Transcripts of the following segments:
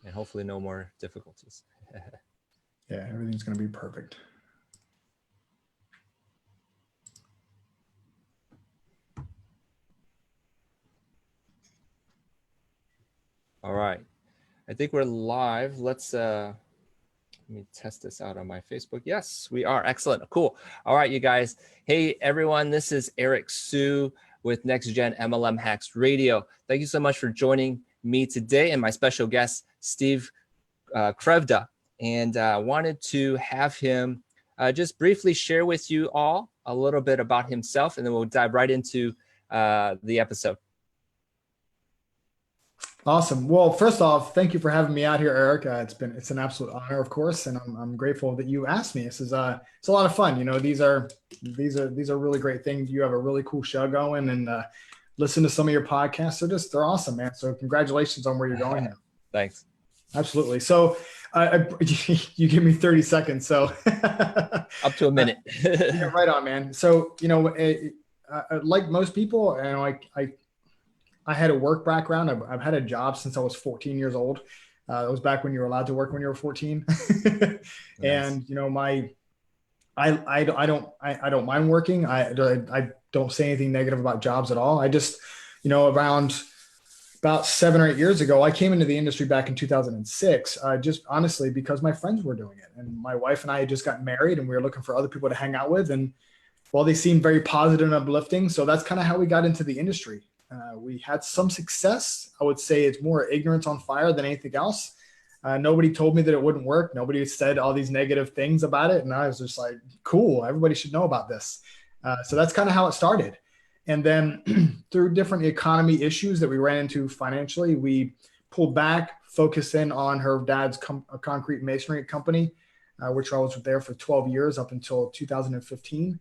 and hopefully no more difficulties. Yeah, everything's going to be perfect. All right. I think we're live. Let me test this out on my Facebook. Yes, we are. Excellent. Cool. All right, you guys. Hey, everyone. This is Eric Sue with Next Gen MLM Hacks Radio. Thank you so much for joining me today and my special guest, Steve Krivda. And I wanted to have him just briefly share with you all a little bit about himself, and then we'll dive right into the episode. Awesome. Well, first off, thank you for having me out here, Eric. It's an absolute honor, of course, and I'm grateful that you asked me. This is it's a lot of fun. You know, these are really great things. You have a really cool show going, and listen to some of your podcasts. They're awesome, man. So congratulations on where you're going now. Thanks. Absolutely. So you give me 30 seconds. So up to a minute. Yeah, right on, man. So, you know, like most people, and I had a work background. I've had a job since I was 14 years old. It was back when you were allowed to work when you were 14. Nice. And, you know, I don't mind working. I don't say anything negative about jobs at all. I just, you know, about 7 or 8 years ago, I came into the industry back in 2006, just honestly, because my friends were doing it. And my wife and I had just gotten married, and we were looking for other people to hang out with. And well, they seemed very positive and uplifting. So that's kind of how we got into the industry. We had some success. I would say it's more ignorance on fire than anything else. Nobody told me that it wouldn't work. Nobody said all these negative things about it. And I was just like, cool, everybody should know about this. So that's kind of how it started. And then through different economy issues that we ran into financially, we pulled back, focused in on her dad's concrete masonry company, which I was there for 12 years up until 2015.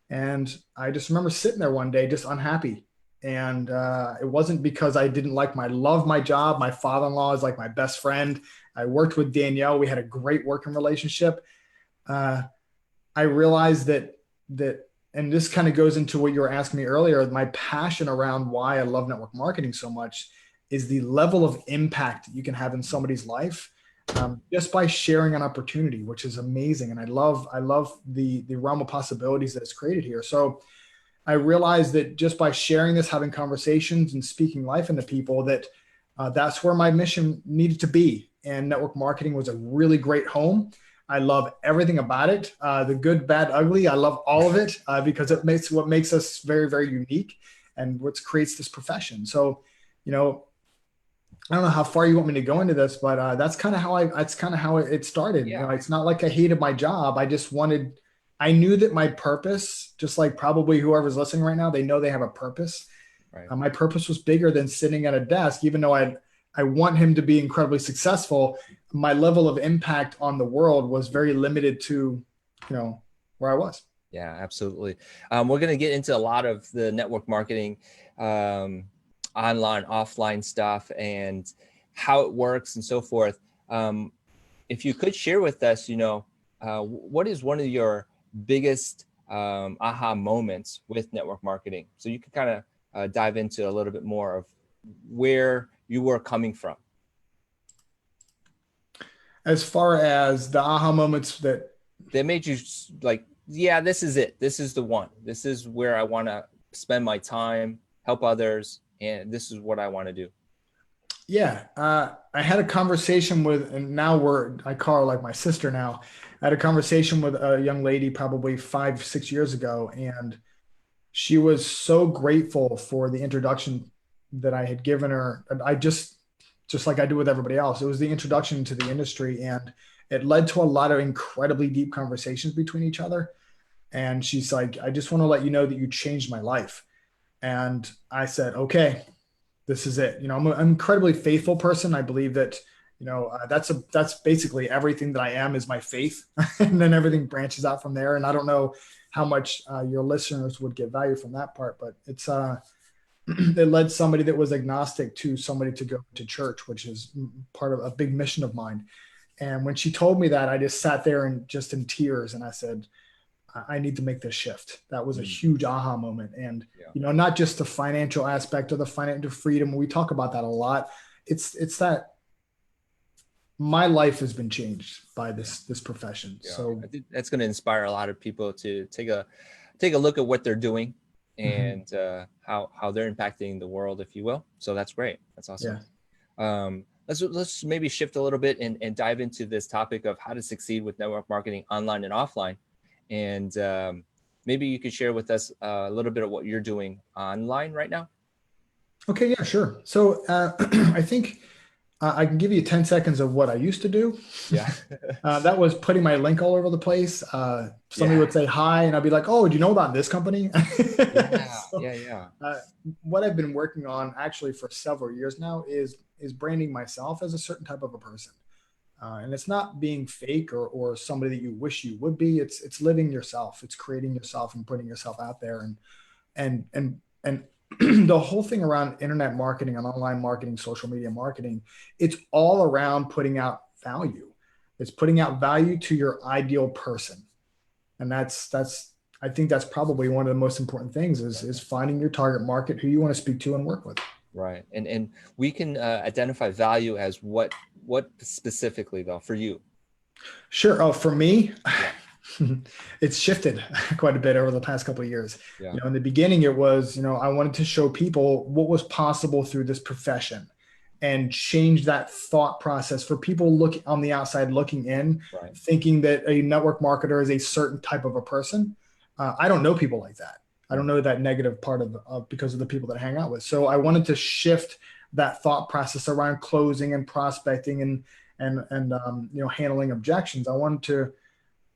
And I just remember sitting there one day, just unhappy. And it wasn't because I didn't love my job. My father-in-law is like my best friend. I worked with Danielle. We had a great working relationship. I realized that, and this kind of goes into what you were asking me earlier, my passion around why I love network marketing so much is the level of impact that you can have in somebody's life just by sharing an opportunity, which is amazing. And I love the realm of possibilities that it's created here. So I realized that just by sharing this, having conversations and speaking life into people, that that's where my mission needed to be. And network marketing was a really great home. I love everything about it. The good, bad, ugly. I love all of it because it makes what makes us very, very unique and what creates this profession. So, you know, I don't know how far you want me to go into this, but that's kind of how it started. Yeah. You know, it's not like I hated my job. I knew that my purpose, just like probably whoever's listening right now, they know they have a purpose. Right. My purpose was bigger than sitting at a desk, even though I want him to be incredibly successful. My level of impact on the world was very limited to, you know, where I was. Yeah, absolutely. We're going to get into a lot of the network marketing, online, offline stuff and how it works and so forth. If you could share with us, you know, what is one of your biggest aha moments with network marketing? So you can kind of dive into a little bit more of where you were coming from. As far as the aha moments that made you like, yeah, this is it. This is the one. This is where I want to spend my time, help others, and this is what I want to do. Yeah. I had a conversation with, and now I call her like my sister now. I had a conversation with a young lady probably 5-6 years ago, and she was so grateful for the introduction that I had given her. And I just like I do with everybody else, it was the introduction to the industry, and it led to a lot of incredibly deep conversations between each other. And she's like, I just want to let you know that you changed my life. And I said, okay, this is it. You know, I'm an incredibly faithful person. I believe that, you know, that's basically everything that I am is my faith. And then everything branches out from there. And I don't know how much your listeners would get value from that part, but it's, it led somebody that was agnostic to somebody to go to church, which is part of a big mission of mine. And when she told me that, I just sat there and just in tears. And I said, I need to make this shift. That was a huge aha moment. And, you know, not just the financial aspect or the financial freedom. We talk about that a lot. It's that my life has been changed by this profession. Yeah, So I think that's going to inspire a lot of people to take a look at what they're doing mhm, and how they're impacting the world, if you will. So that's great. That's awesome. yeah. Let's maybe shift a little bit and dive into this topic of how to succeed with network marketing online and offline. And maybe you could share with us a little bit of what you're doing online right now. Okay, yeah, sure. So I think I can give you 10 seconds of what I used to do. Yeah. That was putting my link all over the place. Somebody Yeah. would say hi, and I'd be like, "Oh, do you know about this company?" Yeah. So, Yeah. Yeah. uh, what I've been working on actually for several years now is branding myself as a certain type of a person, and it's not being fake or somebody that you wish you would be. It's living yourself. It's creating yourself and putting yourself out there, and the whole thing around internet marketing and online marketing, social media marketing, it's all around putting out value. It's putting out value to your ideal person. And that's I think that's probably one of the most important things is finding your target market, who you want to speak to and work with. Right. And we can identify value as what specifically though for you. Sure. Oh, for me, Yeah. it's shifted quite a bit over the past couple of years. Yeah. In the beginning, it was, I wanted to show people what was possible through this profession and change that thought process for people looking on the outside looking in, Right. thinking that a network marketer is a certain type of a person. I don't know people like that. I don't Mm. know that negative part of because of the people that I hang out with. So I wanted to shift that thought process around closing and prospecting and handling objections. I wanted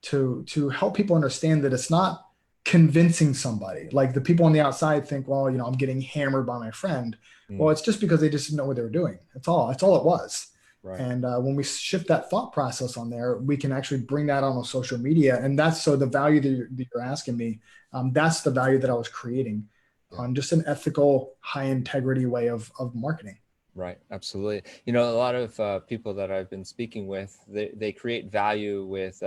to help people understand that it's not convincing somebody. Like the people on the outside think, well, I'm getting hammered by my friend. Well, Mm. it's just because they just didn't know what they were doing. That's all. That's all it was. Right. And when we shift that thought process on there, we can actually bring that on social media. And that's so the value that you're asking me, that's the value that I was creating Yeah. on just an ethical, high integrity way of marketing. Right. Absolutely. A lot of people that I've been speaking with, they create value with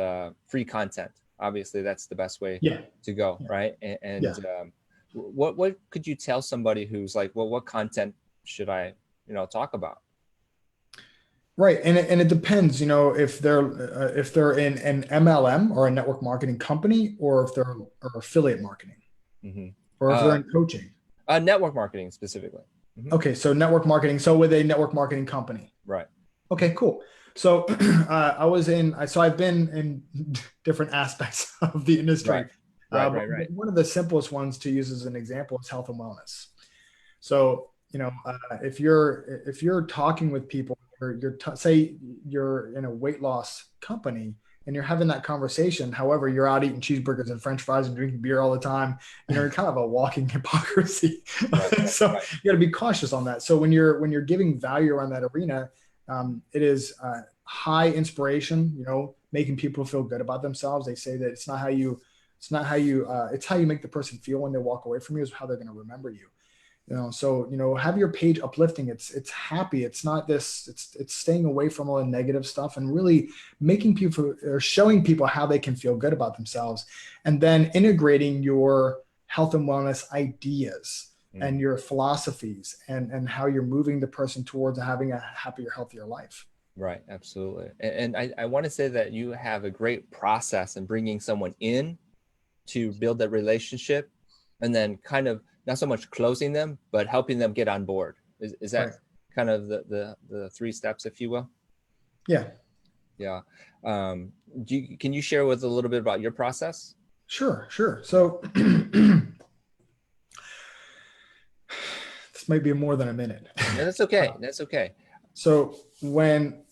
free content. Obviously, that's the best way Yeah. to go, Yeah. right? Yeah. What could you tell somebody who's like, well, what content should I, talk about? Right, and it depends, if they're in an MLM or a network marketing company, or if they're or affiliate marketing, Hmm. or if they're Uh, in coaching. Network marketing specifically. Hmm. Okay, so network marketing. So with a network marketing company. Right. Okay, cool. So I've been in different aspects of the Right. industry. Right. But Right. Right. one of the simplest ones to use as an example is health and wellness. So, if you're talking with people, say you're in a weight loss company and you're having that conversation. However, you're out eating cheeseburgers and French fries and drinking beer all the time. You're kind of a walking hypocrisy. Right. Right. So Right. you got to be cautious on that. So when you're giving value around that arena, it is high inspiration. Making people feel good about themselves. They say that it's how you make the person feel when they walk away from you is how they're going to remember you. So have your page uplifting. It's happy. It's not this. It's staying away from all the negative stuff and really making people or showing people how they can feel good about themselves, and then integrating your health and wellness ideas Mm. and your philosophies and how you're moving the person towards having a happier, healthier life. Right. Absolutely. And I want to say that you have a great process in bringing someone in to build that relationship and then kind of not so much closing them, but helping them get on board. Is that Right. kind of the three steps, if you will? Yeah. Yeah. Can you share with a little bit about your process? Sure. Sure. So this might be more than a minute. No, that's okay. That's okay. So when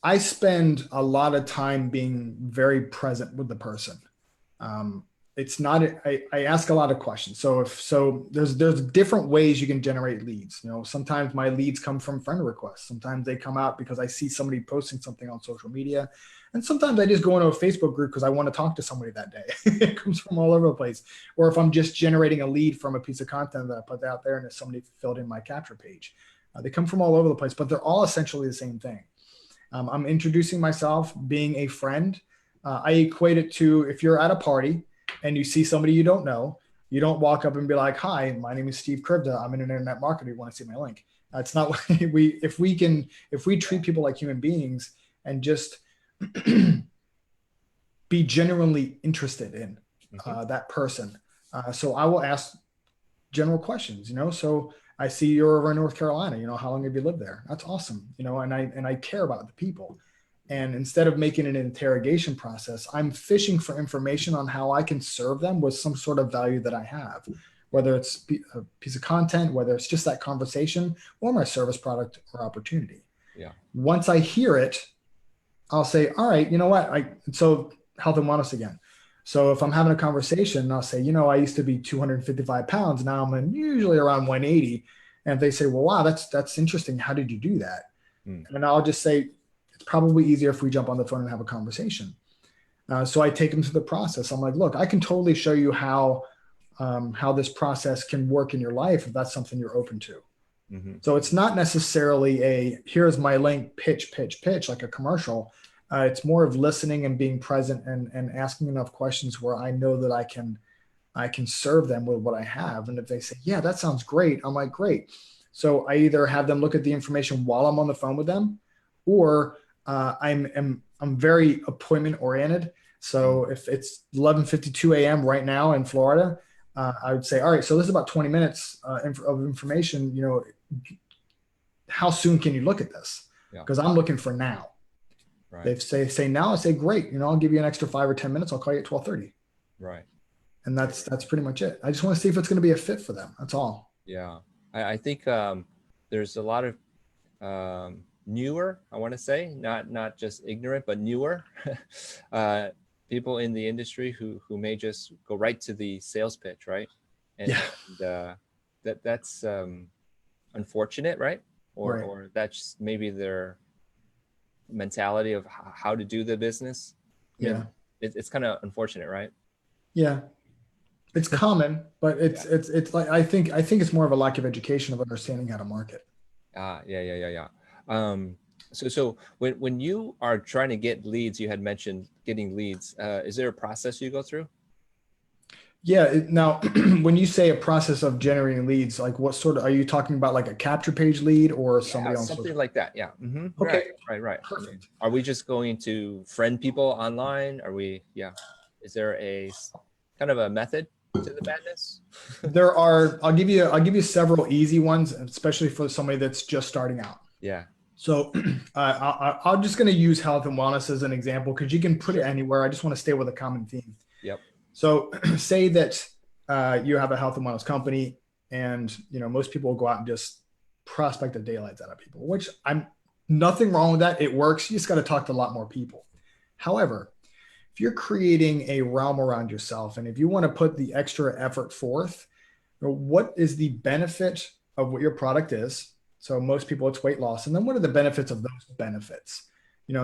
I spend a lot of time being very present with the person. Um, it's not. I ask a lot of questions. There's different ways you can generate leads. Sometimes my leads come from friend requests. Sometimes they come out because I see somebody posting something on social media, and sometimes I just go into a Facebook group because I want to talk to somebody that day. It comes from all over the place. Or if I'm just generating a lead from a piece of content that I put out there and if somebody filled in my capture page, they come from all over the place, but they're all essentially the same thing. I'm introducing myself, being a friend. I equate it to if you're at a party and you see somebody you don't know, you don't walk up and be like, "Hi, my name is Steve Krivda. I'm an internet marketer. You want to see my link?" It's not what if we treat people like human beings, and just be genuinely interested in that person. So I will ask general questions, so I see you're over in North Carolina, how long have you lived there? That's awesome. And I care about the people. And instead of making it an interrogation process, I'm fishing for information on how I can serve them with some sort of value that I have, whether it's a piece of content, whether it's just that conversation or my service, product, or opportunity. Yeah. Once I hear it, I'll say, all right, you know what? So health and wellness again. So if I'm having a conversation, I'll say, I used to be 255 pounds. Now I'm usually around 180. And if they say, well, wow, that's interesting. How did you do that? And I'll just say, it's probably easier if we jump on the phone and have a conversation. So I take them through the process. I'm like, look, I can totally show you how this process can work in your life if that's something you're open to. So it's not necessarily here's my link, pitch, like a commercial. It's more of listening and being present and asking enough questions where I know that I can serve them with what I have. And if they say, yeah, that sounds great, I'm like, great. So I either have them look at the information while I'm on the phone with them, or I'm very appointment oriented. So if it's 11:52 a.m. right now in Florida, I would say, all right, so this is about 20 minutes of information. How soon can you look at this? Because I'm looking for now. Right. They say now, I say, great. I'll give you an extra 5 or 10 minutes. I'll call you at 12:30. Right. And that's pretty much it. I just want to see if it's going to be a fit for them. That's all. Yeah. I think there's a lot of newer, I want to say, not just ignorant, but newer people in the industry who may just go right to the sales pitch, right? And that's unfortunate, right? Or that's maybe their mentality of how to do the business. It's kind of unfortunate, right? Yeah. It's common, but it's like I think it's more of a lack of education of understanding how to market. Yeah. So when you are trying to get leads, you had mentioned getting leads. Is there a process you go through? Yeah. Now, when you say a process of generating leads, like what sort of, are you talking about, like a capture page lead or somebody else? Something like that. Yeah. Okay. Right. Perfect. Are we just going to friend people online? Is there a kind of a method to the madness? I'll give you several easy ones, especially for somebody that's just starting out. Yeah. So I'm just going to use health and wellness as an example, because you can put it anywhere. I just want to stay with a common theme. Yep. So say that you have a health and wellness company, and most people will go out and just prospect the daylights out of people, which I'm nothing wrong with that. It works. You just got to talk to a lot more people. However, if you're creating a realm around yourself, and if you want to put the extra effort forth, what is the benefit of what your product is? So most people, it's weight loss. And then what are the benefits of those benefits?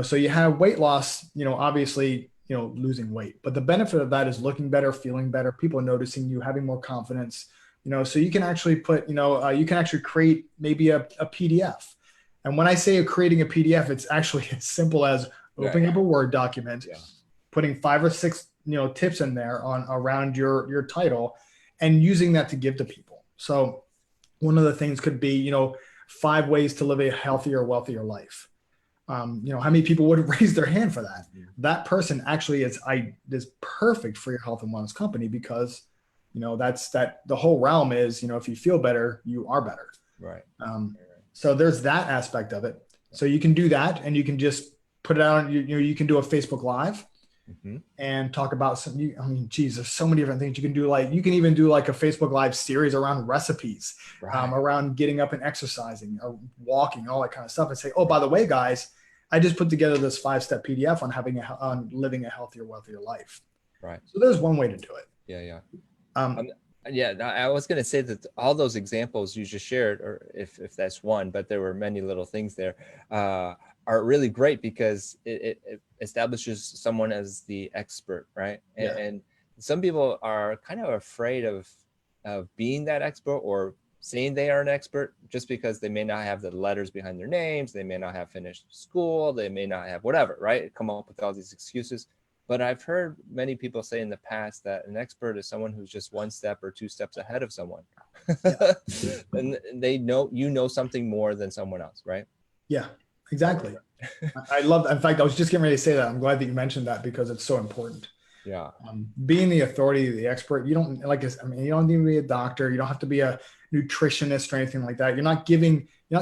So you have weight loss, obviously, losing weight, but the benefit of that is looking better, feeling better, people noticing you, having more confidence, so you can actually put, you can actually create maybe a PDF. And when I say creating a PDF, it's actually as simple as opening up a Word document, putting 5 or 6, tips in there around your title, and using that to give to people. So one of the things could be, 5 ways to live a healthier, wealthier life. How many people would raise their hand for that? That person actually is perfect for your health and wellness company, because, the whole realm is, if you feel better, you are better. Right. So there's that aspect of it. So you can do that, and you can just put it out. You can do a Facebook Live and talk about there's so many different things you can do. Like you can even do like a Facebook Live series around recipes, around getting up and exercising or walking, all that kind of stuff, and say, oh, by the way, guys, I just put together this 5-step PDF on living a healthier, wealthier life. Right. So there's one way to do it. Yeah. I was going to say that all those examples you just shared, or if that's one, but there were many little things there, are really great, because it establishes someone as the expert, right? And some people are kind of afraid of being that expert, or saying they are an expert, just because they may not have the letters behind their names, they may not have finished school, they may not have whatever, right? Come up with all these excuses. But I've heard many people say in the past that an expert is someone who's just 1 step or 2 steps ahead of someone. And they know something more than someone else, right? Yeah, exactly. I love that. In fact, I was just getting ready to say that. I'm glad that you mentioned that because it's so important. Yeah. Being the authority, the expert, you don't like, I mean, you don't need to be a doctor. You don't have to be a nutritionist or anything like that. You're not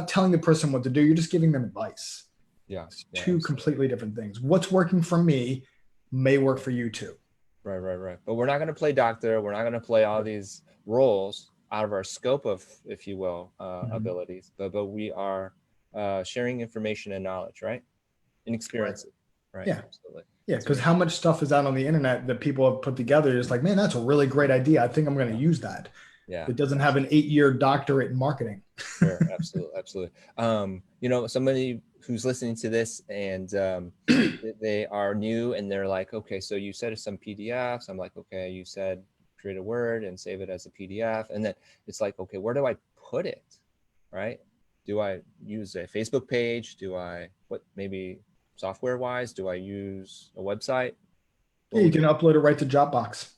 telling the person what to do. You're just giving them advice. Yeah. It's Yeah. two Absolutely. completely different things. What's working for me may work for you too. Right. Right. Right. But we're not going to play doctor. We're not going to play all these roles out of our scope of, if you will, Mhm. abilities. But we are sharing information and knowledge, right? And Right. experiences. Right. Yeah. Absolutely. Yeah. That's Because very how much stuff is out on the internet that people have put together? You're just like, man, that's a really great idea. I think I'm going to yeah. use that. Yeah. It doesn't have an Absolutely. 8-year doctorate in marketing. Sure, absolutely, absolutely. Somebody who's listening to this and they are new and they're like, okay, so you said some PDFs. I'm like, okay, you said create a Word and save it as a PDF, and then it's like, okay, where do I put it, right? Do I use a Facebook page? Do I what maybe software wise? Do I use a website? Yeah, What you would can you? upload it right to Dropbox.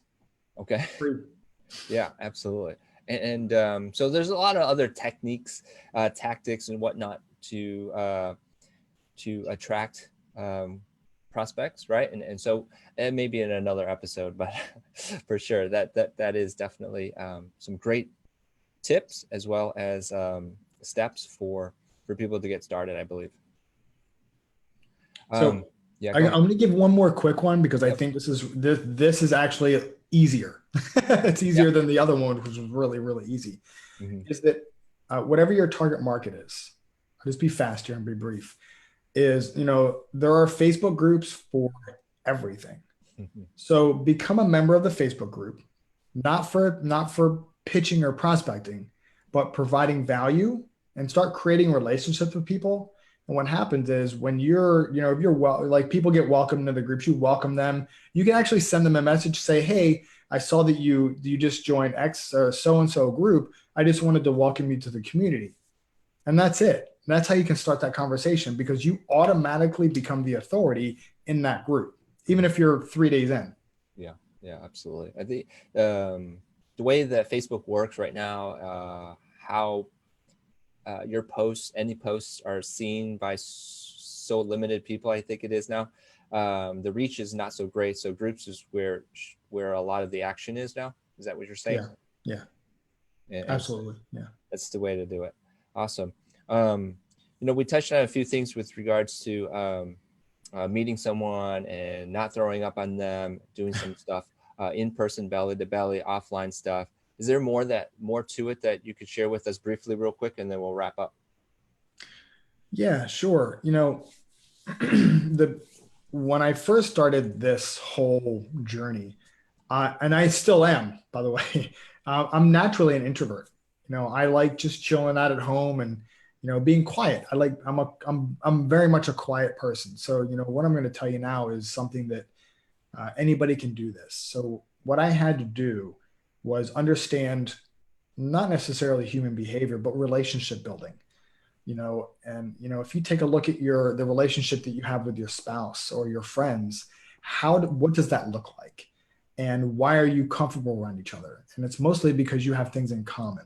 Okay. Free. Yeah, absolutely. So there's a lot of other techniques, tactics, and whatnot to attract prospects, right? And so it may be in another episode, but for sure that is definitely some great tips as well as steps for people to get started, I believe. So Yeah, I'm go ahead. going to give one more quick one because I Yep. think this is actually easier. It's Yeah. easier than the other one, which was really, really easy. Hmm. Is that whatever your target market is, I'll just be fast here and be brief, is, there are Facebook groups for everything. So become a member of the Facebook group, not for pitching or prospecting, but providing value and start creating relationships with people. And what happens is when if you're like people get welcomed into the groups, you welcome them. You can actually send them a message, say, "Hey, I saw that you just joined X or so and so group. I just wanted to welcome you to the community." And that's it. That's how you can start that conversation because you automatically become the authority in that group, even if you're 3 days in. Yeah, yeah, absolutely. I think the way that Facebook works right now, how your posts, any posts, are seen by so limited people, I think it is now. The reach is not so great. So groups is where a lot of the action is now. Is that what you're saying? Yeah. Yeah. And so Absolutely. Yeah. that's the way to do it. Awesome. Um, we touched on a few things with regards to meeting someone and not throwing up on them, doing some stuff in person, belly to belly, offline stuff. Is there more to it that you could share with us briefly, real quick, and then we'll wrap up? Yeah, sure. The when I first started this whole journey, and I still am, by the way, I'm naturally an introvert. I like just chilling out at home and being quiet. I'm very much a quiet person. So what I'm going to tell you now is something that anybody can do this. So what I had to do was understand not necessarily human behavior, but relationship building. And if you take a look at the relationship that you have with your spouse or your friends, what does that look like? And why are you comfortable around each other? And it's mostly because you have things in common.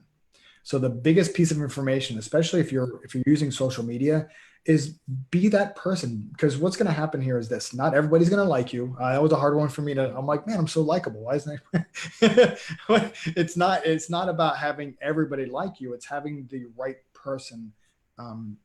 So the biggest piece of information, especially if you're using social media, is be that person. Because what's going to happen here is this: not everybody's going to like you. That was a hard one for me to. I'm like, man, I'm so likable. Why isn't it? It's not about having everybody like you. It's having the right person um,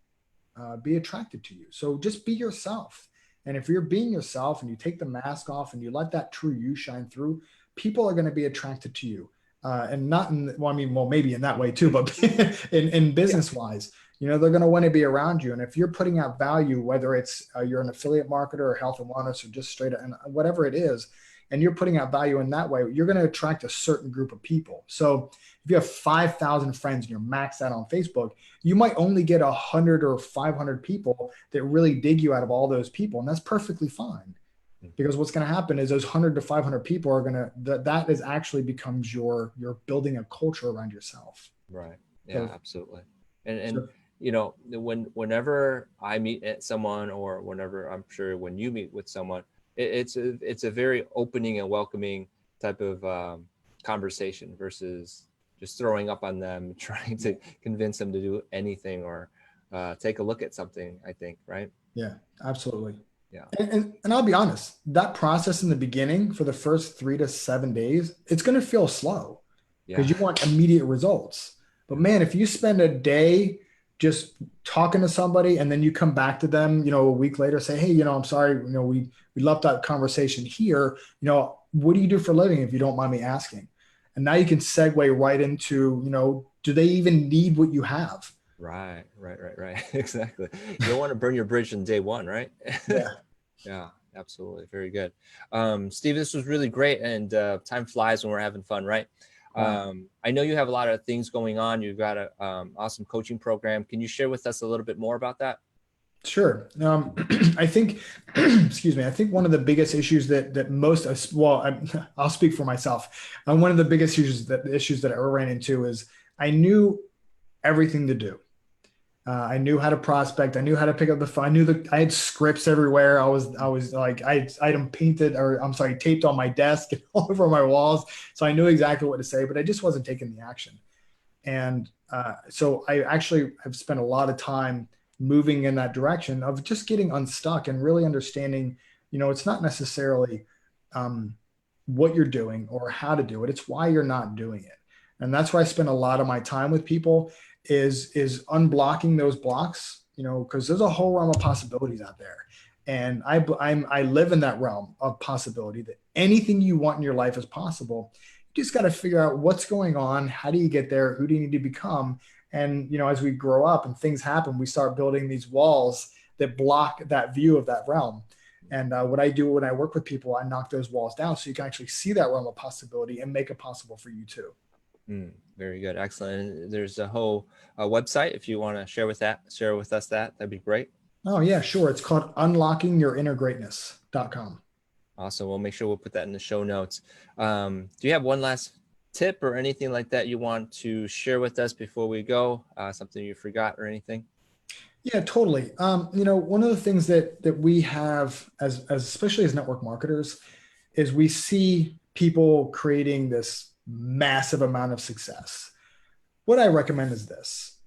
be attracted to you. So just be yourself. And if you're being yourself and you take the mask off and you let that true you shine through, people are going to be attracted to you. And not in, well, I mean, well, maybe in that way too, but in Yeah. business wise, they're going to want to be around you. And if you're putting out value, whether it's you're an affiliate marketer or health and wellness or just straight and whatever it is, and you're putting out value in that way, you're going to attract a certain group of people. So if you have 5,000 friends and you're maxed out on Facebook, you might only get 100 or 500 people that really dig you out of all those people. And that's perfectly fine because what's going to happen is those 100 to 500 people are going to, that is actually becomes you're building a culture around yourself. Right. Yeah, So, absolutely. And so whenever I meet someone, or whenever, I'm sure when you meet with someone, it's a very opening and welcoming type of conversation versus just throwing up on them, trying to convince them to do anything or take a look at something, I think, right? Yeah, absolutely. Yeah. And I'll be honest, that process in the beginning for the first 3 to 7 days, it's going to feel slow because Yeah. you want immediate results. But Yeah. man, if you spend a day just talking to somebody and then you come back to them, a week later, say, hey, I'm sorry, we left that conversation here. What do you do for a living if you don't mind me asking? And now you can segue right into, do they even need what you have? Right. Exactly. You don't want to burn your bridge on day one, right? Yeah. Yeah, absolutely. Very good. Steve, this was really great. And time flies when we're having fun, right? Wow. I know you have a lot of things going on. You've got a awesome coaching program. Can you share with us a little bit more about that? Sure. I think, excuse me, I think one of the biggest issues that most, well, I'll speak for myself. One of the biggest issues that I ran into is I knew everything to do. I knew how to prospect. I knew how to pick up the phone. I had scripts everywhere. I was like, I had them painted, or I'm sorry, taped on my desk and all over my walls. So I knew exactly what to say, but I just wasn't taking the action. And so I actually have spent a lot of time moving in that direction of just getting unstuck and really understanding, it's not necessarily um, what you're doing or how to do it. It's why you're not doing it. And that's where I spend a lot of my time with people is unblocking those blocks, because there's a whole realm of possibilities out there. And I live in that realm of possibility that anything you want in your life is possible. You just got to figure out what's going on. How do you get there? Who do you need to become? And, as we grow up and things happen, we start building these walls that block that view of that realm. And what I do when I work with people, I knock those walls down so you can actually see that realm of possibility and make it possible for you too. Very good. Excellent. And there's a whole website. If you want to share with us that'd be great. Oh yeah, sure. It's called unlockingyourinnergreatness.com. Awesome. We'll make sure we'll put that in the show notes. Do you have one last tip or anything like that you want to share with us before we go? Something you forgot or anything? Yeah, totally. One of the things that we have as especially as network marketers is we see people creating this massive amount of success. What I recommend is this: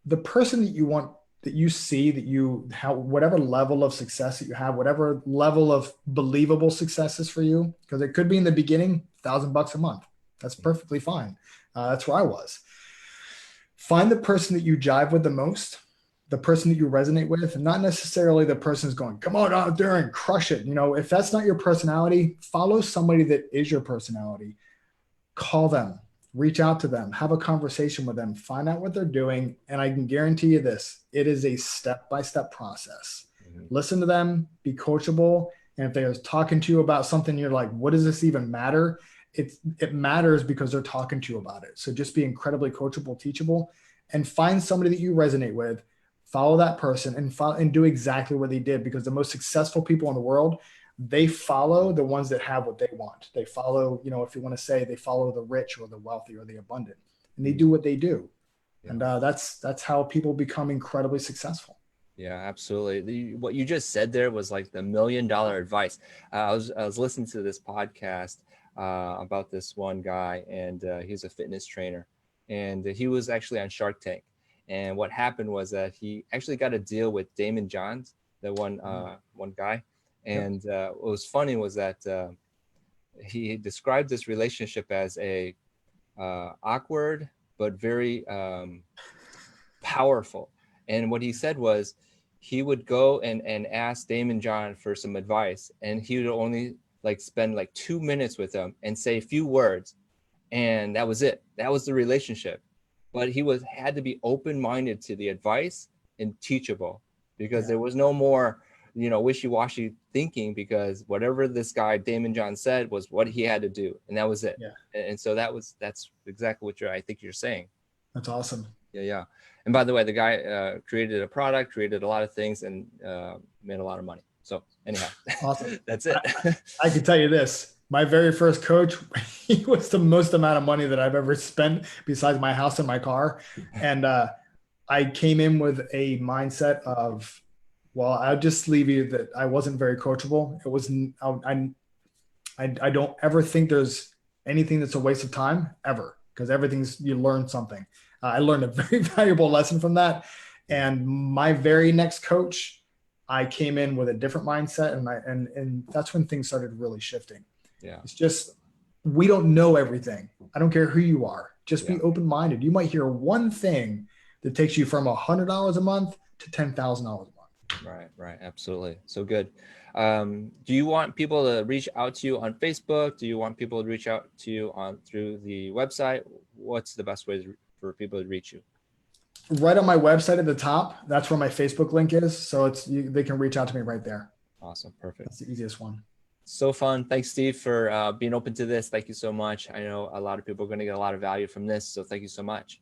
the person that you want, that you see, that you have, whatever level of success that you have, whatever level of believable success is for you, because it could be in the beginning, $1,000 a month. That's perfectly fine. That's where I was. Find the person that you jive with the most, the person that you resonate with, and not necessarily the person who's going, come on out there and crush it. If that's not your personality, follow somebody that is your personality. Call them, reach out to them, have a conversation with them, find out what they're doing. And I can guarantee you this, it is a step-by-step process. Listen to them, be coachable. And if they're talking to you about something, you're like, what does this even matter? It matters because they're talking to you about it. So just be incredibly coachable, teachable, and find somebody that you resonate with, follow that person and do exactly what they did, because the most successful people in the world, they follow the ones that have what they want. They follow, if you want to say, they follow the rich or the wealthy or the abundant, and they do what they do. Yeah. And that's how people become incredibly successful. Yeah, absolutely. What you just said there was like the $1 million advice. I was listening to this podcast about this one guy, and he's a fitness trainer, and he was actually on Shark Tank. And what happened was that he actually got a deal with Damon Johns, the one guy. And what was funny was that he described this relationship as a awkward but very powerful. And what he said was he would go and ask Damon John for some advice, and he would only like spend like 2 minutes with him and say a few words, and that was it. That was the relationship. But he had to be open-minded to the advice and teachable, because there was no more wishy-washy thinking, because whatever this guy Damon John said was what he had to do, and that was it. And so that's exactly what I think you're saying. That's awesome. Yeah. And by the way, the guy created a product, created a lot of things, and made a lot of money. So anyhow, awesome. That's it. I can tell you this. My very first coach, he was the most amount of money that I've ever spent besides my house and my car. And I came in with a mindset of, well, I'll just leave you that I wasn't very coachable. It was, I don't ever think there's anything that's a waste of time ever, because you learn something. I learned a very valuable lesson from that. And my very next coach, I came in with a different mindset, and that's when things started really shifting. Yeah. It's just, we don't know everything. I don't care who you are. Just Yeah. be open-minded. You might hear one thing that takes you from $100 a month to $10,000 a month. Right, right, absolutely. So good. Do you want people to reach out to you on Facebook? Do you want people to reach out to you on through the website? What's the best way for people to reach you? Right on my website at the top, that's where my Facebook link is. So they can reach out to me right there. Awesome, perfect. That's the easiest one. So fun. Thanks, Steve, for being open to this. Thank you so much. I know a lot of people are going to get a lot of value from this. So thank you so much.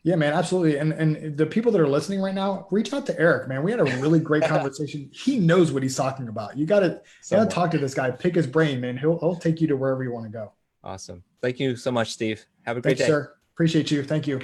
Yeah, man, absolutely. And the people that are listening right now, reach out to Eric, man. We had a really great conversation. He knows what he's talking about. You gotta talk to this guy, pick his brain, man. He'll take you to wherever you want to go. Awesome. Thank you so much, Steve. Have a great Thanks, day. sir. Appreciate you. Thank you.